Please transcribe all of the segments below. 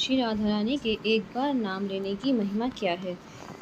श्री राधा रानी के एक बार नाम लेने की महिमा क्या है।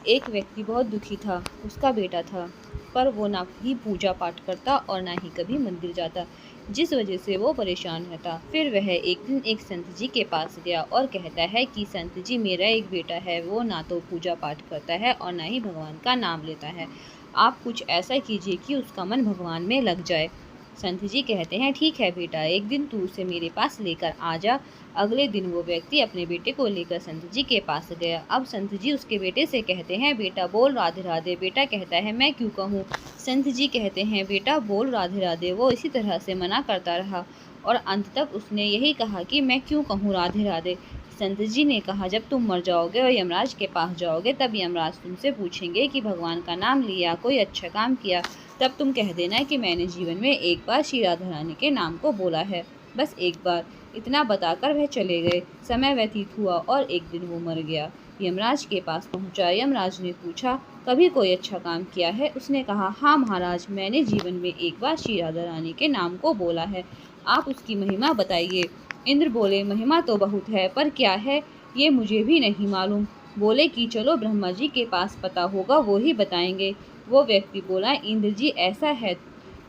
एक व्यक्ति बहुत दुखी था। उसका बेटा था, पर वो ना ही पूजा पाठ करता और ना ही कभी मंदिर जाता, जिस वजह से वो परेशान रहता। फिर वह एक दिन एक संत जी के पास गया और कहता है कि संत जी, मेरा एक बेटा है, वो ना तो पूजा पाठ करता है और ना ही भगवान का नाम लेता है। आप कुछ ऐसा कीजिए कि उसका मन भगवान में लग जाए। संत जी कहते हैं, ठीक है बेटा, एक दिन तू उसे मेरे पास लेकर आ जा। अगले दिन वो व्यक्ति अपने बेटे को लेकर संत जी के पास गया। अब संत जी उसके बेटे से कहते हैं, बेटा बोल राधे राधे। बेटा कहता है, मैं क्यों कहूँ। संत जी कहते हैं, बेटा बोल राधे राधे। वो इसी तरह से मना करता रहा और अंत तक उसने यही कहा कि मैं क्यों कहूँ राधे राधे। संत जी ने कहा, जब तुम मर जाओगे और यमराज के पास जाओगे, तब यमराज तुमसे पूछेंगे कि भगवान का नाम लिया, कोई अच्छा काम किया, तब तुम कह देना कि मैंने जीवन में एक बार श्री राधा रानी के नाम को बोला है, बस एक बार। इतना बताकर वह चले गए। समय व्यतीत हुआ और एक दिन वो मर गया। यमराज के पास पहुंचा। यमराज ने पूछा, कभी कोई अच्छा काम किया है। उसने कहा, हाँ महाराज, मैंने जीवन में एक बार श्री राधा रानी के नाम को बोला है। आप उसकी महिमा बताइए। इंद्र बोले, महिमा तो बहुत है, पर क्या है ये मुझे भी नहीं मालूम। बोले कि चलो ब्रह्मा जी के पास पता होगा, वो ही बताएंगे। वो व्यक्ति बोला, इंद्र जी ऐसा है,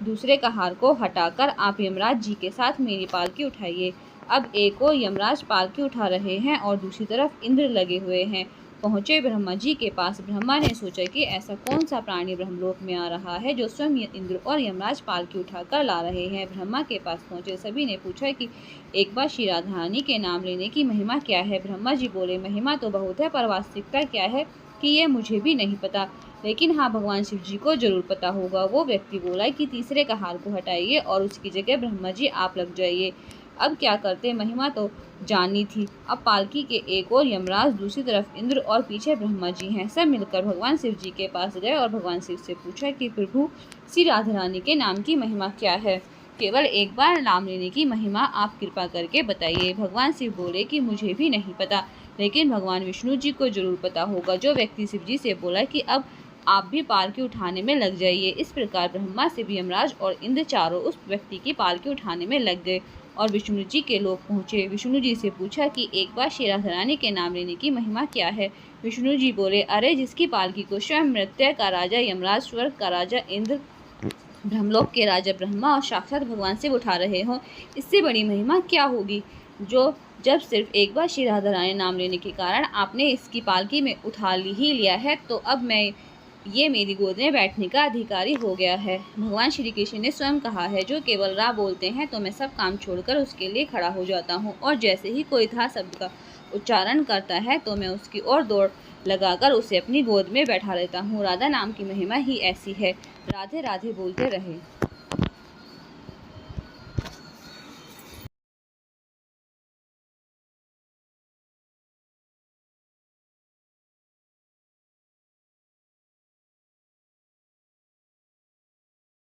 दूसरे का हार को हटाकर आप यमराज जी के साथ मेरी पालकी उठाइए। अब एक और यमराज पालकी उठा रहे हैं और दूसरी तरफ इंद्र लगे हुए हैं। पहुँचे ब्रह्मा जी के पास। ब्रह्मा ने सोचा कि ऐसा कौन सा प्राणी ब्रह्मलोक में आ रहा है जो स्वयं इंद्र और यमराज पालकी उठाकर ला रहे हैं। ब्रह्मा के पास पहुँचे सभी ने पूछा कि एक बार श्री राधा रानी के नाम लेने की महिमा क्या है। ब्रह्मा जी बोले, महिमा तो बहुत है, पर वास्तविकता क्या है कि ये मुझे भी नहीं पता, लेकिन हाँ, भगवान शिव जी को जरूर पता होगा। वो व्यक्ति बोला कि तीसरे का हार को हटाइए और उसकी जगह ब्रह्मा जी आप लग जाइए। अब क्या करते, महिमा तो जाननी थी। अब पालकी के एक और यमराज, दूसरी तरफ इंद्र और पीछे ब्रह्मा जी हैं। सब मिलकर भगवान शिव जी के पास गए और भगवान शिव से पूछा कि प्रभु, श्री राधा रानी के नाम की महिमा क्या है। केवल एक बार नाम लेने की महिमा आप कृपा करके बताइए। भगवान शिव बोले कि मुझे भी नहीं पता, लेकिन भगवान विष्णु जी को जरूर पता होगा। जो व्यक्ति शिव जी से बोला कि अब आप भी पालकी उठाने में लग जाइए। इस प्रकार ब्रह्मा, शिव, यमराज और इंद्र चारों उस व्यक्ति की पालकी उठाने में लग गए और विष्णु जी के लोग पहुँचे। विष्णु जी से पूछा कि एक बार श्री राधा रानी के नाम लेने की महिमा क्या है। विष्णु जी बोले, अरे जिसकी पालकी को स्वयं मृत्यु का राजा यमराज, स्वर्ग का राजा इंद्र, ब्रह्मलोक के राजा ब्रह्मा और साक्षात भगवान शिव उठा रहे हों, इससे बड़ी महिमा क्या होगी। जो जब सिर्फ एक बार श्री राधा रानी नाम लेने के कारण आपने इसकी पालकी में उठा ही लिया है, तो अब मैं ये मेरी गोद में बैठने का अधिकारी हो गया है। भगवान श्री कृष्ण ने स्वयं कहा है, जो केवल रा बोलते हैं तो मैं सब काम छोड़कर उसके लिए खड़ा हो जाता हूँ, और जैसे ही कोई था शब्द का उच्चारण करता है तो मैं उसकी ओर दौड़ लगाकर उसे अपनी गोद में बैठा लेता हूँ। राधा नाम की महिमा ही ऐसी है। राधे राधे बोलते रहे।